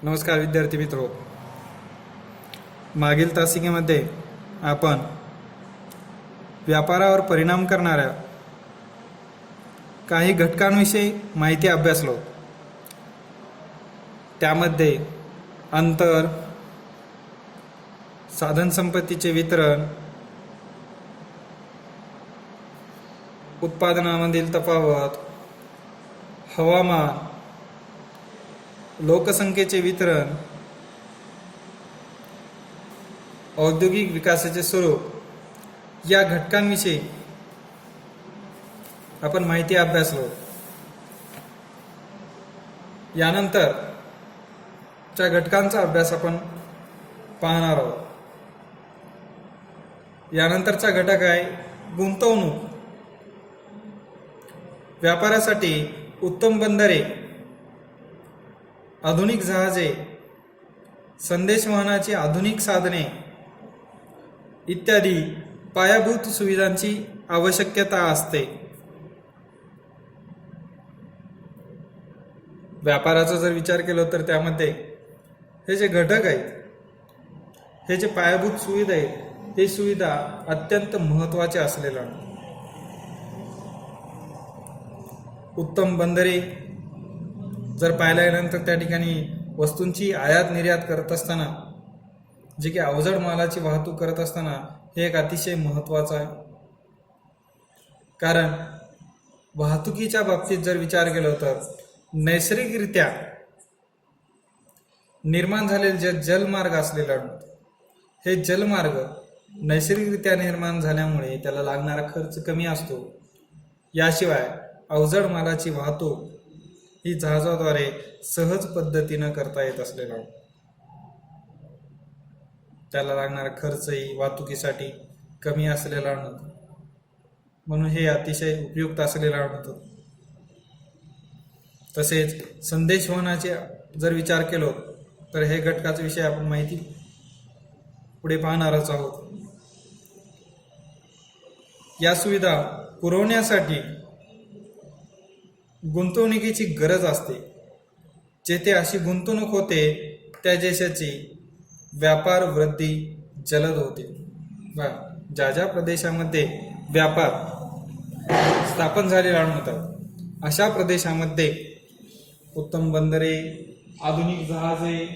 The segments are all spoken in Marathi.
नमस्कार विद्यार्थी मित्रो. मागील तासिकेमध्ये आपण व्यापारावर परिणाम करणाऱ्या काही घटकांविषयी माहिती अभ्यासलो. त्यामध्ये अंतर, साधनसंपत्तीचे वितरण, उत्पादनामधील तफावत, हवामान, लोकसंख्येचे वितरण, औद्योगिक विकासाचे स्वरूप या घटकांविषयी आपण माहिती अभ्यासलो. यानंतर त्या घटकांचा अभ्यास आपण पाहणार आहोत. यानंतरचा घटक आहे गुंतवणूक. व्यापारासाठी उत्तम बंदरे, आधुनिक जहाजे, संदेशवहनाची आधुनिक साधने इत्यादी पायाभूत सुविधांची आवश्यकता असते. व्यापाराचा जर विचार केला तर त्यामध्ये हे जे घटक आहेत, हे जे पायाभूत सुविधा आहेत, हे सुविधा अत्यंत महत्त्वाचे असलेल्या उत्तम बंदरे जर पाहायला गेल्यानंतर त्या ठिकाणी वस्तूंची आयात निर्यात करत असताना, जे की अवजड मालाची वाहतूक करत असताना हे एक अतिशय महत्त्वाचं आहे. कारण वाहतुकीच्या बाबतीत जर विचार केला तर नैसर्गिकरित्या निर्माण झालेले जे जलमार्ग असलेले हे जलमार्ग नैसर्गिकरित्या निर्माण झाल्यामुळे त्याला लागणारा खर्च कमी असतो. याशिवाय अवजड मालाची वाहतूक ही जहाजाद्वारे सहज पद्धतीनं करता येत असलेला, त्याला लागणारा खर्चही वाहतुकीसाठी कमी असलेला म्हणून हे अतिशय उपयुक्त असलेला होतं. तसेच संदेशवहनाचे जर विचार केलो तर हे घटकाचा विषय आपण माहिती पुढे पाहणारच आहोत. या सुविधा पुरवण्यासाठी गुंतवणुकीची गरज असते. जेथे अशी गुंतवणूक होते त्या देशाची व्यापार वृद्धी जलद होते. ज्या ज्या प्रदेशामध्ये व्यापार स्थापन झालेला होतात अशा प्रदेशामध्ये उत्तम बंदरे, आधुनिक जहाजे,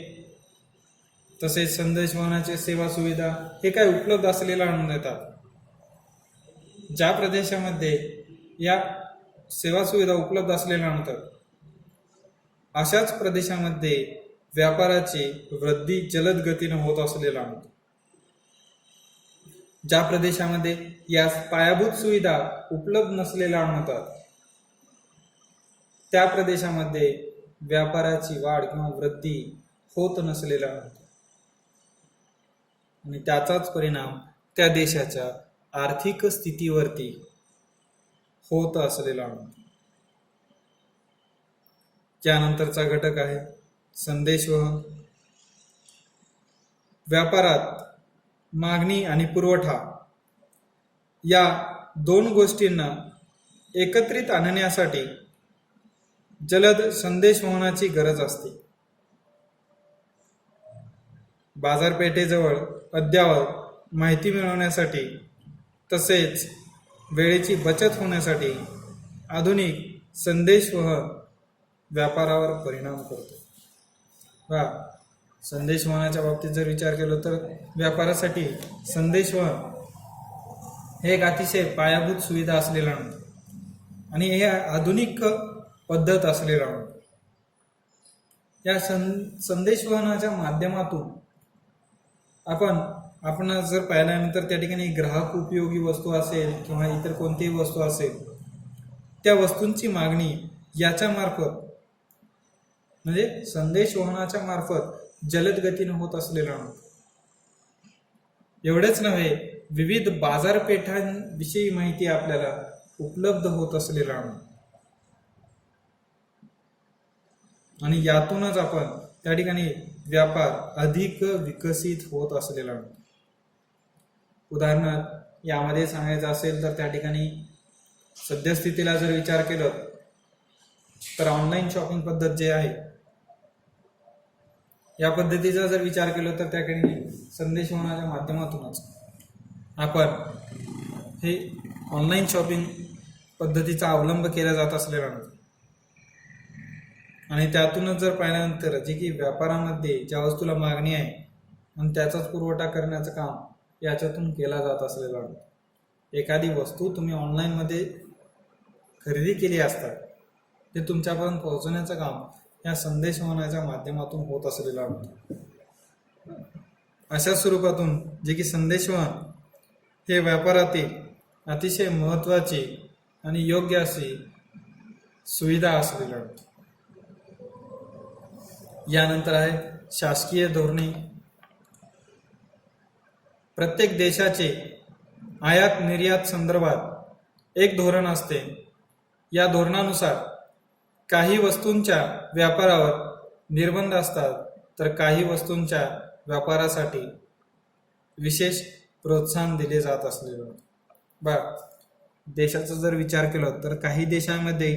तसेच संदेशवहनाची सेवा सुविधा हे काय उपलब्ध असलेला आणून देतात. ज्या प्रदेशामध्ये या सेवा सुविधा उपलब्ध असलेल्या नंतर अशाच प्रदेशामध्ये व्यापाराची वृद्धी जलद गतीने होत असलेला होतो. ज्या प्रदेशामध्ये या पायाभूत सुविधा उपलब्ध नसलेल्या होतात त्या प्रदेशामध्ये व्यापाराची वाढ किंवा वृद्धी होत नसलेला होतो आणि त्याचाच परिणाम त्या देशाच्या आर्थिक स्थितीवरती होत असलेला. त्यानंतरचा घटक आहे संदेशवहन. व्यापारात मागणी आणि पुरवठा या दोन गोष्टींना एकत्रित आणण्यासाठी जलद संदेशवहनाची गरज असते. बाजारपेठेजवळ अद्ययावत माहिती मिळवण्यासाठी तसेच वेळेची बचत होण्यासाठी आधुनिक संदेशवहन व्यापारावर परिणाम करतो. संदेशवहनाच्या बाबतीत जर विचार केला तर व्यापारासाठी संदेशवहन हे एक अतिशय पायाभूत सुविधा असलेला आणि हे आधुनिक पद्धत असलेला. या संदेशवहनाच्या माध्यमातून आपण जर पाहिल्यानंतर त्या ठिकाणी ग्राहक उपयोगी वस्तू असेल किंवा इतर कोणतीही वस्तू असेल त्या वस्तूंची मागणी याच्या मार्फत म्हणजे संदेशवहनाच्या मार्फत जलद गतीने होत असलेला. एवढेच नव्हे, विविध बाजारपेठांविषयी माहिती आपल्याला उपलब्ध होत असलेला आणि यातूनच आपण त्या ठिकाणी व्यापार अधिक विकसित होत असलेला. उदाहरणार्थ यामध्ये सांगायचं असेल तर त्या ठिकाणी सद्यस्थितीला जर विचार केला तर ऑनलाईन शॉपिंग पद्धत जे आहे या पद्धतीचा जर विचार केला तर त्या ठिकाणी संदेशवहनाच्या माध्यमातूनच आपण हे ऑनलाईन शॉपिंग पद्धतीचा अवलंब केला जात असलेला नाही. आणि त्यातूनच जर पाहिल्यानंतर जे की व्यापारामध्ये ज्या वस्तूला मागणी आहे आणि त्याचाच पुरवठा करण्याचं काम याच्यातून केला जात असलेला नाही. एखादी वस्तू तुम्ही ऑनलाईनमध्ये खरेदी केली असता ते तुमच्यापर्यंत पोहोचवण्याचं काम या संदेशवहनाच्या माध्यमातून होत असलेलं आहे. अशा स्वरूपातून जे की संदेशवहन हे व्यापारातील अतिशय महत्त्वाची आणि योग्य अशी सुविधा असलेली आहे. यानंतर आहे शासकीय धोरणे. प्रत्येक देशाचे आयात निर्यात संदर्भात एक धोरण असते. या धोरणानुसार काही वस्तूंच्या व्यापारावर निर्बंध असतात तर काही वस्तूंच्या व्यापारासाठी विशेष प्रोत्साहन दिले जात असलेलं. देशाचा जर विचार केला तर काही देशांमध्ये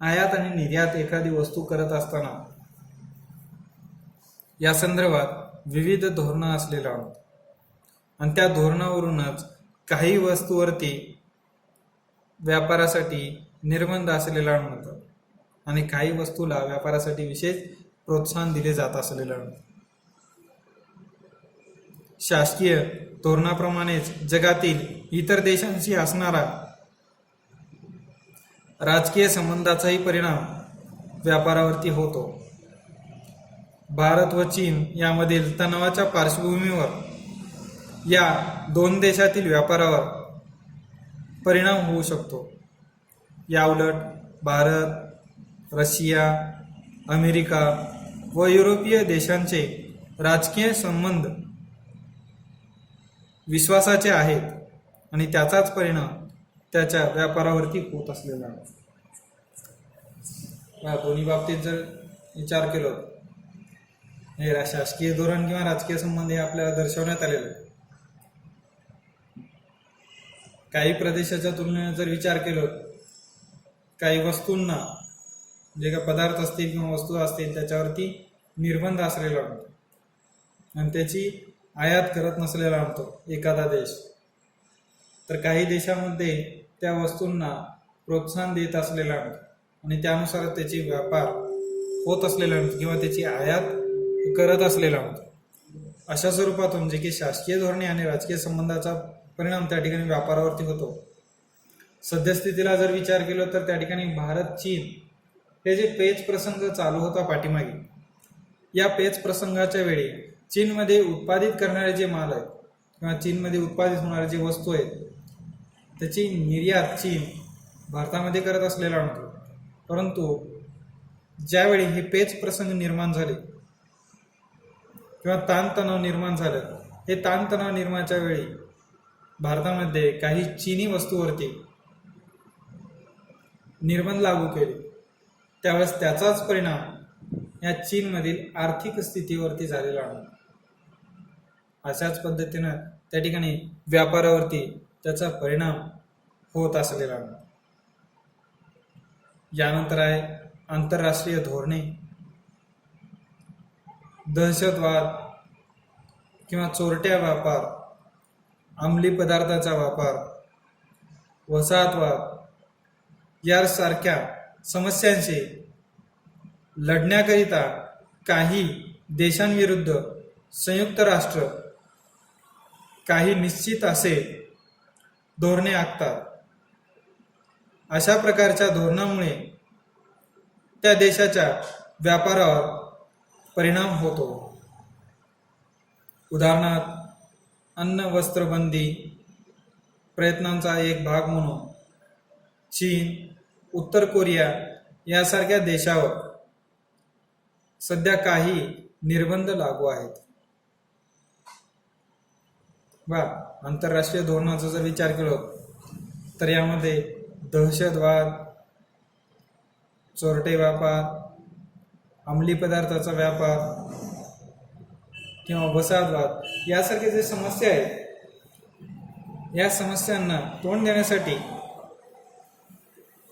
आयात आणि निर्यात एखादी वस्तू करत असताना या संदर्भात विविध धोरणं असलेली आहेत आणि त्या धोरणावरूनच काही वस्तूवरती व्यापारासाठी निर्बंध असलेला म्हणतात आणि काही वस्तूला व्यापारासाठी विशेष प्रोत्साहन दिले जात असलेलं आहे. शासकीय धोरणाप्रमाणेच जगातील इतर देशांशी असणारा राजकीय संबंधाचाही परिणाम व्यापारावरती होतो. भारत व चीन यामधील तणावाच्या पार्श्वभूमीवर या दोन देशातील व्यापारावर परिणाम होऊ शकतो. याउलट भारत, रशिया, अमेरिका व युरोपीय देशांचे राजकीय संबंध विश्वासाचे आहेत आणि त्याचाच परिणाम त्याच्या व्यापारावरती होत असलेला आहे. या दोन्ही बाबतीत जर विचार केला हे शासकीय धोरण किंवा राजकीय संबंध हे आपल्याला दर्शवण्यात आलेले आहे. काही प्रदेशाच्या तुलनेने जर विचार केला काही वस्तूंना जे काही पदार्थ असतील किंवा वस्तू असतील त्याच्यावरती निर्बंध असलेला म्हणतो आणि त्याची आयात करत नसलेला म्हणतो एखादा देश, तर काही देशामध्ये त्या वस्तूंना प्रोत्साहन देत असलेला आणि त्यानुसार त्याची व्यापार होत असलेला किंवा त्याची आयात करत असलेला होता. अशा स्वरूपातून जे की शासकीय धोरणे आणि राजकीय संबंधाचा परिणाम त्या ठिकाणी व्यापारावरती होतो. सद्यस्थितीला जर विचार केला तर त्या ठिकाणी भारत चीन हे जे पेच प्रसंग चालू होता पाठीमागे, या पेच प्रसंगाच्या वेळी चीनमध्ये उत्पादित करणारे जे माल आहेत किंवा चीनमध्ये उत्पादित होणारे जे वस्तू आहेत त्याची निर्यात चीन भारतामध्ये करत असलेला होतो. परंतु ज्यावेळी हे पेच प्रसंग निर्माण झाले किंवा ताणतणाव निर्माण झालं, हे ताणतणाव निर्माणाच्या वेळी भारतामध्ये काही चीनी वस्तूवरती निर्बंध लागू केले, त्यावेळेस त्याचाच परिणाम या चीनमधील आर्थिक स्थितीवरती झालेला आहे. अशाच पद्धतीनं त्या ठिकाणी व्यापारावरती त्याचा परिणाम होत असलेला आहे. यानंतर आहे आंतरराष्ट्रीय धोरणे. दहशतवाद किंवा चोरट्या व्यापार, अंमली पदार्थाचा वापर, वसाहतवाद यासारख्या समस्यांशी लढण्याकरिता काही देशांविरुद्ध संयुक्त राष्ट्र काही निश्चित असे धोरणे आखतात. अशा प्रकारच्या धोरणामुळे त्या देशाच्या व्यापारावर परिणाम होतो. उदाहरणार्थ अन्न वस्त्र बंदी प्रयत्नांचा एक भाग म्हणून चीन, उत्तर कोरिया यासारख्या देशावर सध्या काही निर्बंध लागू आहेत. आंतरराष्ट्रीय धोरणाचा जर विचार केला तर यामध्ये दहशतवाद, चोरटे व्यापार, अंमली पदार्थाचा व्यापार किंवा वसाहतवाद यासारखे जे समस्या आहेत, या समस्यांना तोंड देण्यासाठी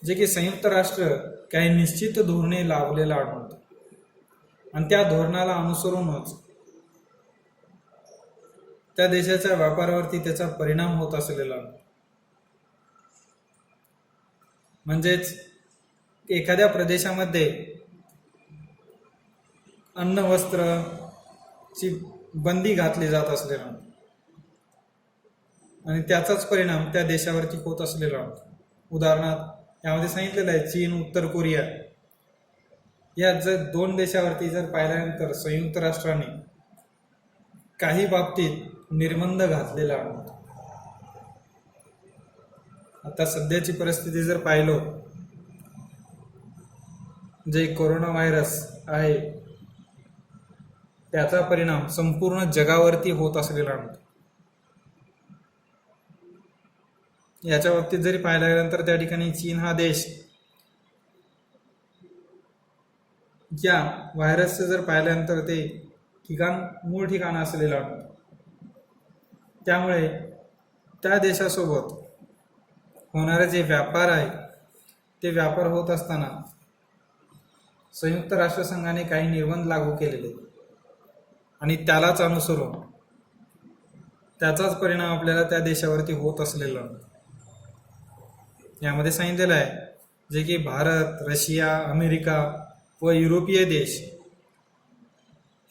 जे की संयुक्त राष्ट्र काही निश्चित धोरणे लावलेला आढळतं. आणि त्या धोरणाला अनुसरूनच त्या देशाच्या व्यापारावरती त्याचा परिणाम होत असलेला. म्हणजेच एखाद्या प्रदेशामध्ये अन्न वस्त्रची बंदी घातली जात असलेला आणि त्याचाच परिणाम त्या देशावरती होत असलेला. उदाहरणार्थ यामध्ये सांगितलेलं आहे चीन, उत्तर कोरिया या जर दोन देशावरती जर पाहिल्यानंतर संयुक्त राष्ट्राने काही बाबतीत निर्बंध घातलेला आहे. आता सध्याची परिस्थिती जर पाहिलो, जे कोरोना व्हायरस आहे त्याचा परिणाम संपूर्ण जगावरती होत असलेला आहे. याच्या बाबतीत जरी पाहायला गेल्यानंतर त्या ठिकाणी चीन हा देश या व्हायरसचं जर पाहिल्यानंतर ते मूळ ठिकाण असलेलं आहे. त्यामुळे त्या देशासोबत होणारे जे व्यापार आहे ते व्यापार होत असताना संयुक्त राष्ट्रसंघाने काही निर्बंध लागू केलेले आणि त्यालाच अनुसरून त्याचाच परिणाम आपल्याला त्या देशावरती होत असलेला. यामध्ये सांगितलेलं आहे जे की भारत, रशिया, अमेरिका व युरोपीय देश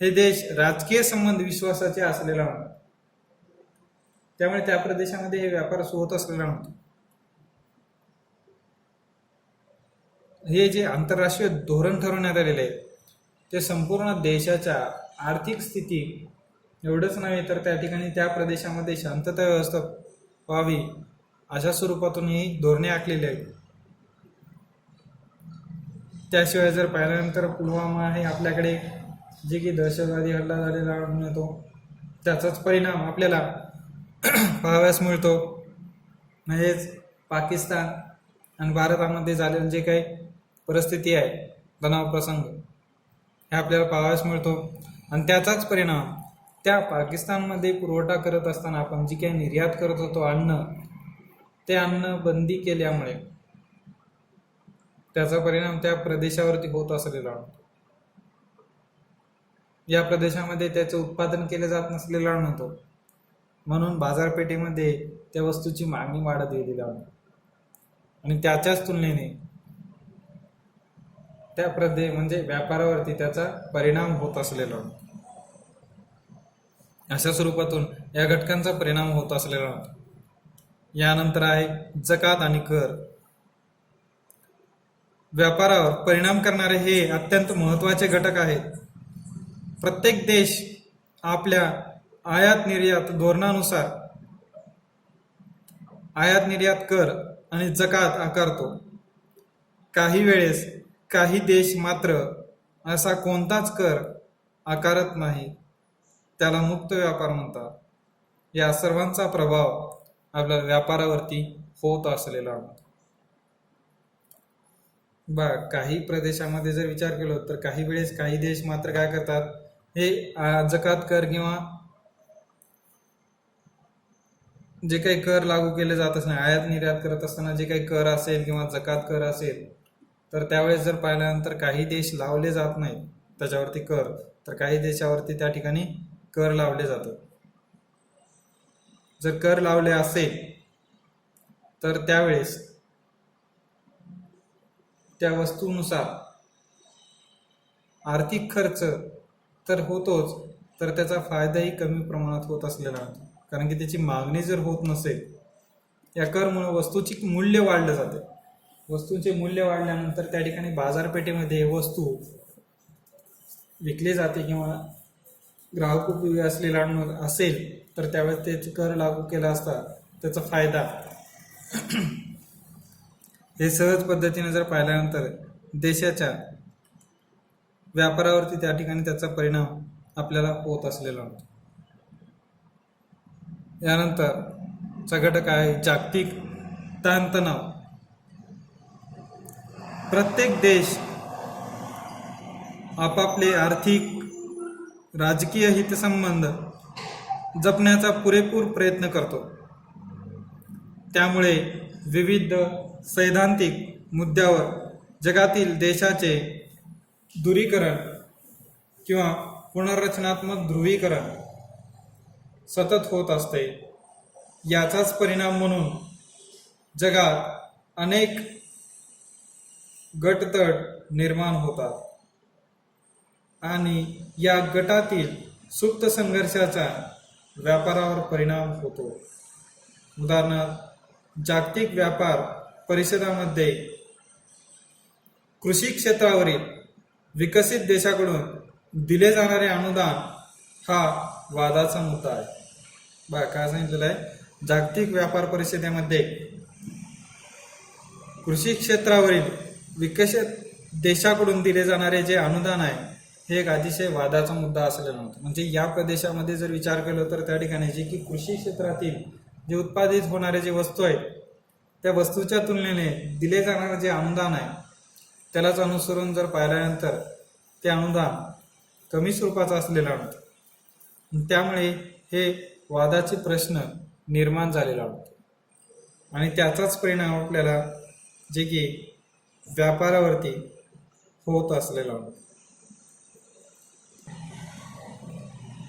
हे देश राजकीय संबंध विश्वासाचे असलेला होता. त्यामुळे त्या प्रदेशामध्ये हे व्यापार होत असलेला नव्हता. हे जे आंतरराष्ट्रीय धोरण ठरवण्यात आलेले आहे ते संपूर्ण देशाच्या आर्थिक स्थिती एवढंच नव्हे तर त्या ठिकाणी त्या प्रदेशामध्ये शांतता व्यवस्था व्हावी अशा स्वरूपातून ही धोरणे आखलेली आहेत. त्याशिवाय जर पाहिल्यानंतर पुलवामा हे आपल्याकडे जे की दहशतवादी हल्ला झालेला मिळतो त्याचाच परिणाम आपल्याला पाहाव्यास मिळतो. म्हणजेच पाकिस्तान आणि भारतामध्ये झालेलं जे काही परिस्थिती आहे, तणाव प्रसंग हे आपल्याला पाहाव्यास मिळतो. आणि त्याचाच परिणाम त्या पाकिस्तानमध्ये पुरवठा करत असताना आपण जी काही निर्यात करत होतो अन्न, ते अन्न बंदी केल्यामुळे त्याचा परिणाम त्या प्रदेशावरती होत असलेला. या प्रदेशामध्ये त्याचं उत्पादन केले जात नसलेला नव्हतं, म्हणून बाजारपेठेमध्ये त्या वस्तूची मागणी वाढत गेलेली आहे आणि त्याच्याच तुलनेने त्या म्हणजे व्यापारावरती त्याचा परिणाम होत असलेला. अशा स्वरूपातून या घटकांचा परिणाम होत असलेला होता. यानंतर आहे जकात आणि कर. व्यापारावर परिणाम करणारे हे अत्यंत महत्त्वाचे घटक आहेत. प्रत्येक देश आपल्या आयात निर्यात धोरणानुसार आयात निर्यात कर आणि जकात आकारतो. काही वेळेस काही देश मात्र असा कोणताच कर आकारत नाही, त्याला मुक्त व्यापार म्हणतात. या सर्वांचा प्रभाव आपल्या व्यापारावरती होत असलेला. काही प्रदेशामध्ये जर विचार केला तर काही वेळेस काही देश मात्र काय करतात, हे जकात कर किंवा जे काही कर लागू केले जात असणे, आयात निर्यात करत असताना जे काही कर असेल किंवा जकात कर असेल तर त्यावेळेस जर पाहिल्यानंतर काही देश लावले जात नाहीत त्याच्यावरती कर, तर काही देशावरती त्या ठिकाणी कर लावले जातात. जर कर लावले असेल तर त्यावेळेस त्या वस्तूनुसार आर्थिक खर्च तर होतोच, तर त्याचा फायदाही कमी प्रमाणात होत असलेला होता. कारण की त्याची मागणी जर होत नसेल, या करमुळे वस्तूची मूल्य वाढलं जाते. वस्तूचे मूल्य वाढल्यानंतर त्या ठिकाणी बाजारपेठेमध्ये वस्तू विकली जाते किंवा ग्राहक उपयोगी असलेला असेल तर त्यावेळेस ते कर लागू केला असता त्याचा फायदा हे सहज पद्धतीने जर पाहिल्यानंतर देशाच्या व्यापारावरती त्या ठिकाणी त्याचा परिणाम आपल्याला होत असलेला होता. यानंतरचा घटक आहे जागतिक ताणतणाव. प्रत्येक देश आपापले आर्थिक राजकीय हितसंबंध जपण्याचा पुरेपूर प्रयत्न करतो. त्यामुळे विविध सैद्धांतिक मुद्द्यावर जगातील देशाचे दूरीकरण किंवा पुनर्रचनात्मक ध्रुवीकरण सतत होत असते. याचाच परिणाम म्हणून जगात अनेक गटतट निर्माण होतात आणि या गटातील सुप्त संघर्षाचा व्यापारावर परिणाम होतो. उदाहरणार्थ जागतिक व्यापार परिषदामध्ये कृषी क्षेत्रावरील विकसित देशाकडून दिले जाणारे अनुदान हा वादाचा मुद्दा आहे. बघा काय सांगितलेलं आहे, जागतिक व्यापार परिषदेमध्ये कृषी क्षेत्रावरील विकसित देशाकडून दिले जाणारे जे अनुदान आहे हे एक अतिशय वादाचा मुद्दा असलेला नव्हता. म्हणजे या प्रदेशामध्ये जर विचार केला तर त्या ठिकाणी जे की कृषी क्षेत्रातील जे उत्पादित होणारे जे वस्तू आहेत त्या वस्तूच्या तुलनेने दिले जाणारे जे अनुदान आहे त्यालाच अनुसरून जर पाहिल्यानंतर ते अनुदान कमी स्वरूपाचं असलेलं नव्हतं. त्यामुळे हे वादाचे प्रश्न निर्माण झालेला होता आणि त्याचाच परिणाम आपल्याला जे की व्यापारावरती होत असलेला होता.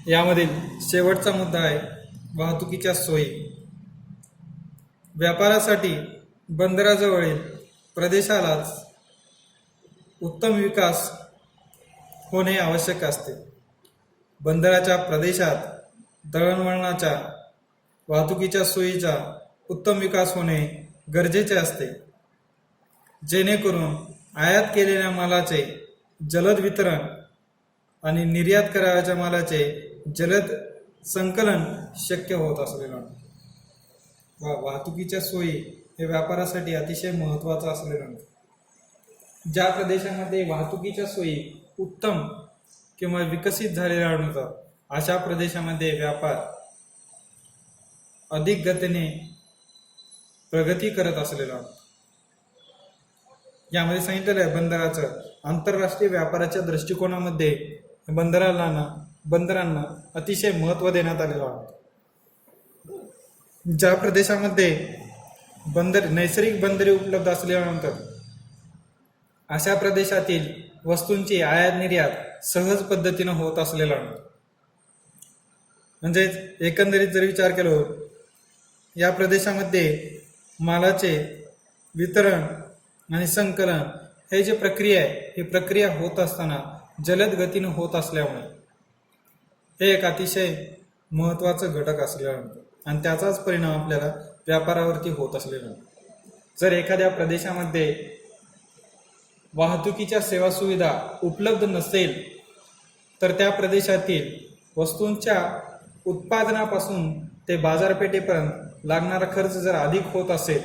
यामधील शेवटचा मुद्दा आहे वाहतुकीच्या सोयी. व्यापारासाठी बंदराजवळील प्रदेशालाच उत्तम विकास होणे आवश्यक असते. बंदराच्या प्रदेशात दळणवळणाच्या वाहतुकीच्या सोयीचा उत्तम विकास होणे गरजेचे असते, जेणेकरून आयात केलेल्या मालाचे जलद वितरण आणि निर्यात करावयाच्या मालाचे जलद संकलन शक्य होत असलेलं. वाहतुकीच्या सोयी हे व्यापारासाठी अतिशय महत्त्वाचं असलेलं. ज्या प्रदेशामध्ये वाहतुकीच्या सोयी उत्तम किंवा विकसित झालेल्या आढळतात अशा प्रदेशामध्ये व्यापार अधिक गतीने प्रगती करत असलेला. यामध्ये सांगितलेलं आहे बंदराचं आंतरराष्ट्रीय व्यापाराच्या दृष्टिकोनामध्ये बंदरांना अतिशय महत्त्व देण्यात आलेलं आहे. ज्या प्रदेशामध्ये नैसर्गिक बंदरे उपलब्ध असल्यानंतर अशा प्रदेशातील वस्तूंची आयात निर्यात सहज पद्धतीनं होत असलेला. म्हणजेच एकंदरीत जर विचार केला या प्रदेशामध्ये मालाचे वितरण आणि संकलन हे जे प्रक्रिया आहे ही प्रक्रिया होत असताना जलद गतीनं होत असल्यामुळे हे एक अतिशय महत्त्वाचं घटक असल्यानंतर आणि त्याचाच परिणाम आपल्याला व्यापारावरती होत असलेला. जर एखाद्या प्रदेशामध्ये वाहतुकीच्या सेवा सुविधा उपलब्ध नसेल तर त्या प्रदेशातील वस्तूंच्या उत्पादनापासून ते बाजारपेठेपर्यंत लागणारा खर्च जर अधिक होत असेल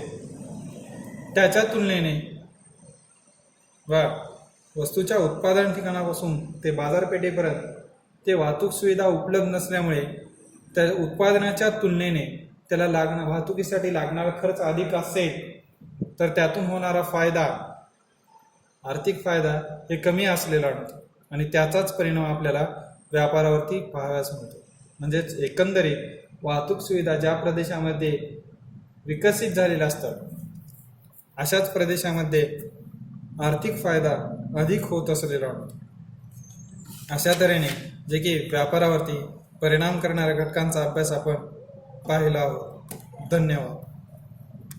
त्याच्या तुलनेने वस्तूच्या उत्पादन ठिकाणापासून ते बाजारपेठेपर्यंत ते वाहतूक सुविधा उपलब्ध नसल्यामुळे त्या उत्पादनाच्या तुलनेने त्याला वाहतुकीसाठी लागणारा खर्च अधिक असेल तर त्यातून होणारा फायदा आर्थिक फायदा हे कमी असलेला आणि त्याचाच परिणाम आपल्याला व्यापारावरती पाहावयास मिळतो. म्हणजेच एकंदरीत वाहतूक सुविधा ज्या प्रदेशामध्ये विकसित झालेल्या असतात अशाच प्रदेशामध्ये आर्थिक फायदा अधिक होत असलेला. अशा तऱ्हेने जे की व्यापारावरती परिणाम करणाऱ्या घटकांचा अभ्यास आपण पाहिला आहोत. धन्यवाद.